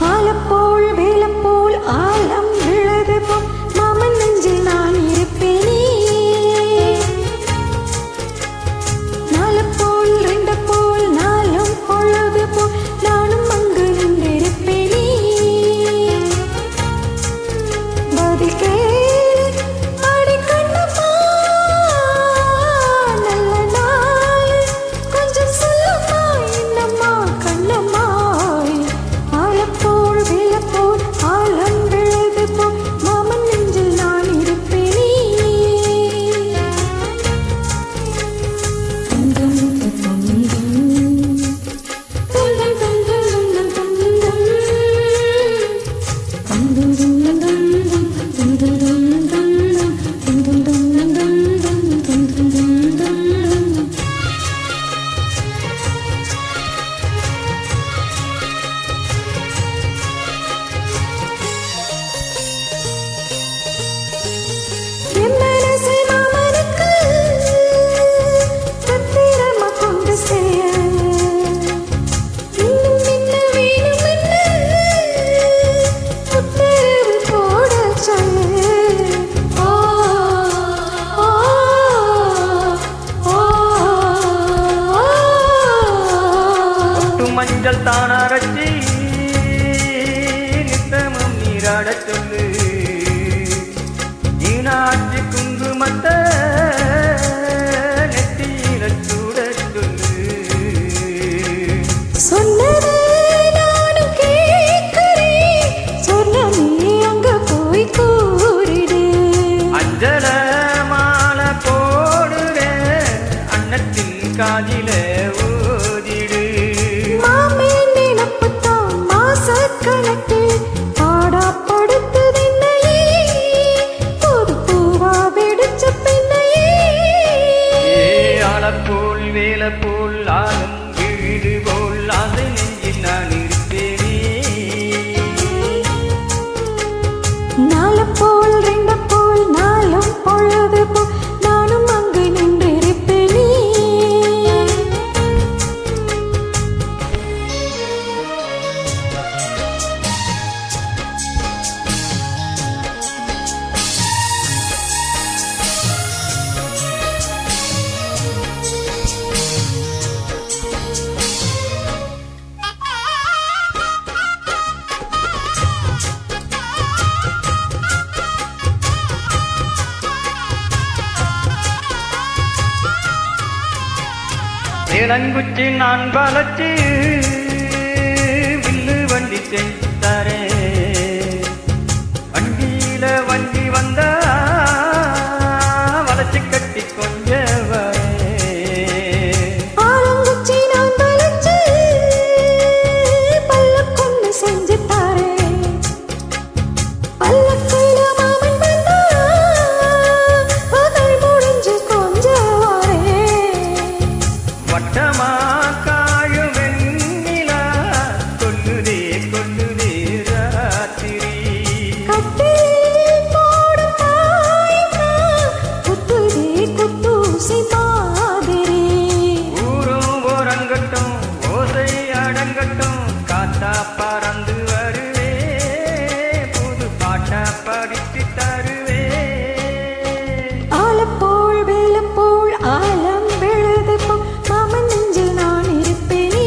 ஆலப்போல் வேலப்போல் ஆலம் விழுது போல் மாமன் நெஞ்சில் நான் இருப்பேனே. நாலப்போல் ரெண்டப்போல் நாளும் பொழுது போல் நானும் அங்கு நின்றிருப்பேனே. பதில் கேளு அடி கண்ணம்மா, நல்ல நாள் கொஞ்சம் சொல்லம்மா என்னம்மா கண்ணம்மா. ஆலப்போல் வேலப்போல் ஆலம் விழுது போல் மாமன் நெஞ்சில் நான் இருப்பேனே. துங்கும் துங்கும் துங்கும் துங்கும் என் மனசை மாமனுக்கு பத்திரமா கொண்டு சேர இன்னும் என்ன வேணுமென்னு உத்தரவு போட சொல்லு. ஓ ஓ ஓ ஒட்டு மஞ்சள் தானரச்சி நித்தமும் நீராடச் சொல்லு. ஈனாட்சி குங்குமத்த நெத்தியில சூடச் சொல்லு. சொன்னது நானும் கேட்கிறேன், சொன்ன நீ அங்க போய் கூறிடு. அஞ்சல மாலை போடுறேன் அன்னத்தின் காதில ஊதிடு. மாமே நினப்புத்தான் மாசக்கணக்கில் பாடாப்படுத்துது என்னையே, புது பூவா வெடிச்ச பெண்ணையே. ஆலப்போல் வேலப்போல் ஆலம் வீடு போல் அதை நெஞ்சில் நான் இருப்பேனே. நாலப்போல் ரெண்டப்போல் நாளும் பொழுது போல் நானும் அங்கு நின்றிருப்பேனே. இளங்குச்சி நான் வளர்ச்சி வில்லு வண்டி செய்தாரே. வண்டியில வண்டி வந்தா வளைச்சு கட்டி கொஞ்சம் ஆலங்குச்சி நான் வளைச்சு பல்லக்கொன்னு செஞ்சு தாரேன். பல்லக்கையில மாமன் வந்தா அதை முடிஞ்சு கொஞ்சம் வாரேன். வட்டமா காயும் வெண்ணிலா கொல்லுதே கொல்லுதே ராத்திரி. கட்டில் போடும் தாயக்கா குத்துதே குத்தூசி மாதிரி. ஊரும் ஓரங்கட்டும் ஓசை அடங்கட்டும் காத்தா பறந்து வருவே புது பாட்டா படித்து தருவே. ஆலப்போல் வேலப்போல் ஆலம் விழுது போல் மாமன் நெஞ்சில் நான் இருப்பேனே.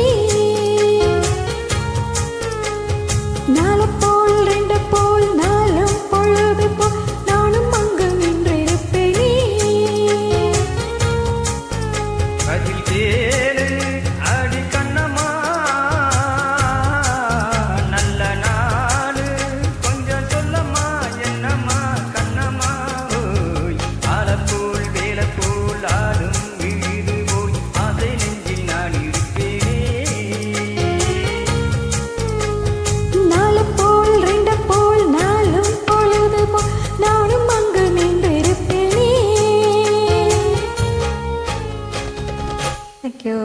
நாலப்போல் ரெண்டப்போல் நாளும் பொழுது போல் நானும் அங்கு நின்றிருப்பேனே. அதில் தேரு அடி கண்ணம்மா, நல்ல நாடு கொஞ்சம் சொல்லம்மா என்னம்மா கண்ணம்மா. ஓய் ஆலப்போல் வேலப்போல் ஆடும் வீடு போல் அதை நெஞ்சில் நான் இருப்பேனே. நாலப்போல் ரெண்டப்போல் நாளும் பொழுது போல் நானும் அங்கு நின்றிருப்பேனே. தேங்க்யூ.